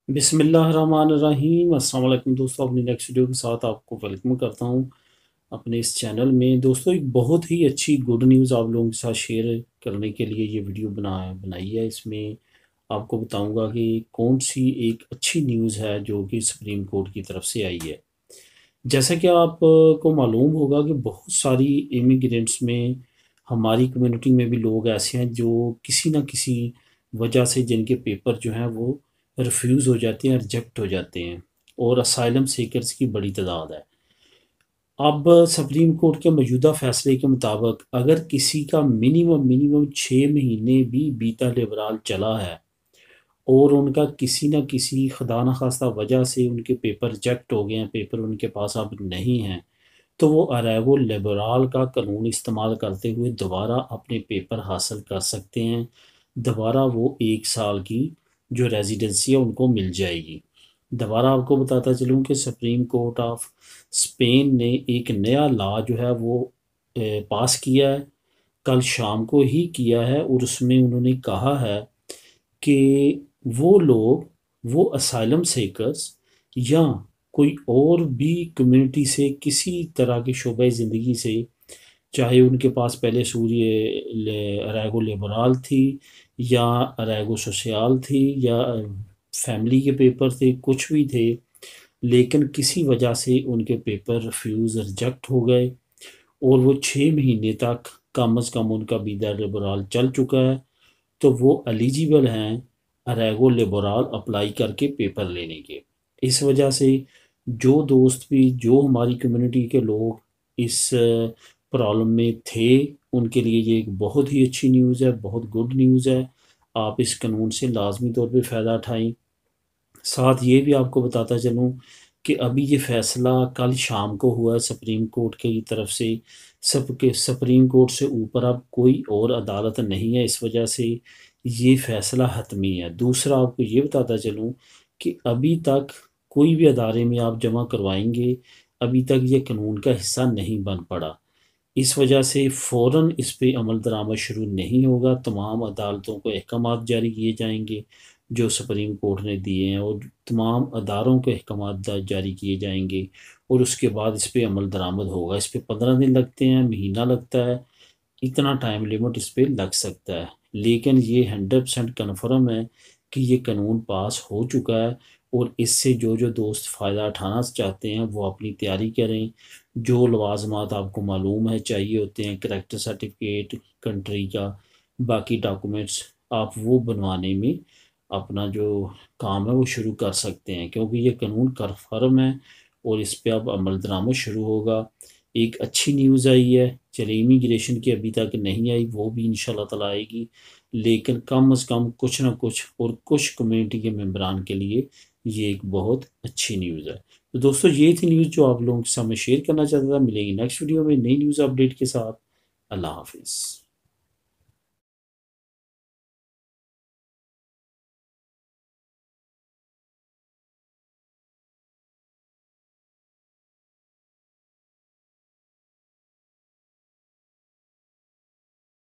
بسم اللہ الرحمن الرحیم۔ السلام علیکم دوستوں، اپنی نیکسٹ ویڈیو کے ساتھ آپ کو ویلکم کرتا ہوں اپنے اس چینل میں۔ دوستوں، ایک بہت ہی اچھی گڈ نیوز آپ لوگوں کے ساتھ شیئر کرنے کے لیے یہ ویڈیو بنائی ہے۔ اس میں آپ کو بتاؤں گا کہ کون سی ایک اچھی نیوز ہے جو کہ سپریم کورٹ کی طرف سے آئی ہے۔ جیسا کہ آپ کو معلوم ہوگا کہ بہت ساری امیگرینٹس میں ہماری کمیونٹی میں بھی لوگ ایسے ہیں جو کسی نہ کسی وجہ سے جن کے پیپر جو ہیں وہ ریفیوز ہو جاتے ہیں، ریجیکٹ ہو جاتے ہیں، اور اسائلم سیکرز کی بڑی تعداد ہے۔ اب سپریم کورٹ کے موجودہ فیصلے کے مطابق اگر کسی کا منیمم 6 مہینے بھی بیتا لیبرال چلا ہے اور ان کا کسی نہ کسی خدا نخواستہ وجہ سے ان کے پیپر ریجیکٹ ہو گئے ہیں، پیپر ان کے پاس اب نہیں ہیں، تو وہ اریگو لیبرال کا قانون استعمال کرتے ہوئے دوبارہ اپنے پیپر حاصل کر سکتے ہیں۔ دوبارہ وہ 1 سال کی جو ریزیڈنسی ہے ان کو مل جائے گی۔ دوبارہ آپ کو بتاتا چلوں کہ سپریم کورٹ آف اسپین نے ایک نیا لا جو ہے وہ پاس کیا ہے، کل شام کو ہی کیا ہے، اور اس میں انہوں نے کہا ہے کہ وہ لوگ، وہ اسائلم سیکرز یا کوئی اور بھی کمیونٹی سے کسی طرح کے شعبۂ زندگی سے، چاہے ان کے پاس پہلے اریگو لیبرال تھی یا اریگو سوسیال تھی یا فیملی کے پیپر تھے، کچھ بھی تھے، لیکن کسی وجہ سے ان کے پیپر ریفیوز ریجیکٹ ہو گئے اور وہ 6 مہینے تک کم از کم ان کا بیدار لیبرال چل چکا ہے، تو وہ ایلیجیبل ہیں اریگو لیبرال اپلائی کر کے پیپر لینے کے۔ اس وجہ سے جو دوست بھی، جو ہماری کمیونٹی کے لوگ اس پرابلم میں تھے، ان کے لیے یہ ایک بہت ہی اچھی نیوز ہے، بہت گڈ نیوز ہے۔ آپ اس قانون سے لازمی طور پہ فائدہ اٹھائیں۔ ساتھ یہ بھی آپ کو بتاتا چلوں کہ ابھی یہ فیصلہ کل شام کو ہوا ہے سپریم کورٹ کی طرف سے۔ سپریم کورٹ سے اوپر اب کوئی اور عدالت نہیں ہے، اس وجہ سے یہ فیصلہ حتمی ہے۔ دوسرا آپ کو یہ بتاتا چلوں کہ ابھی تک کوئی بھی ادارے میں آپ جمع کروائیں گے، ابھی تک یہ قانون کا حصہ نہیں بن پڑا، اس وجہ سے فوراً اس پہ عمل درآمد شروع نہیں ہوگا۔ تمام عدالتوں کو احکامات جاری کیے جائیں گے جو سپریم کورٹ نے دیے ہیں، اور تمام اداروں کے احکامات جاری کیے جائیں گے، اور اس کے بعد اس پہ عمل درآمد ہوگا۔ اس پہ 15 دن لگتے ہیں، مہینہ لگتا ہے، اتنا ٹائم لیمٹ اس پہ لگ سکتا ہے، لیکن یہ 100% کنفرم ہے کہ یہ قانون پاس ہو چکا ہے، اور اس سے جو دوست فائدہ اٹھانا چاہتے ہیں وہ اپنی تیاری کریں۔ جو لوازمات آپ کو معلوم ہے چاہیے ہوتے ہیں، کریکٹر سرٹیفکیٹ، کنٹری کا، باقی ڈاکومنٹس، آپ وہ بنوانے میں اپنا جو کام ہے وہ شروع کر سکتے ہیں، کیونکہ یہ قانون کنفرم ہے اور اس پہ اب عمل درآمد شروع ہوگا۔ ایک اچھی نیوز آئی ہے، چلے امیگریشن کی ابھی تک نہیں آئی، وہ بھی انشاءاللہ تعالیٰ آئے گی، لیکن کم از کم کچھ نہ کچھ، اور کچھ کمیونٹی کے ممبران کے لیے یہ ایک بہت اچھی نیوز ہے۔ تو دوستو، یہ تھی نیوز جو آپ لوگوں کے سامنے شیئر کرنا چاہتا تھا۔ ملیں گے نیکسٹ ویڈیو میں نئی نیوز اپڈیٹ کے ساتھ۔ اللہ حافظ۔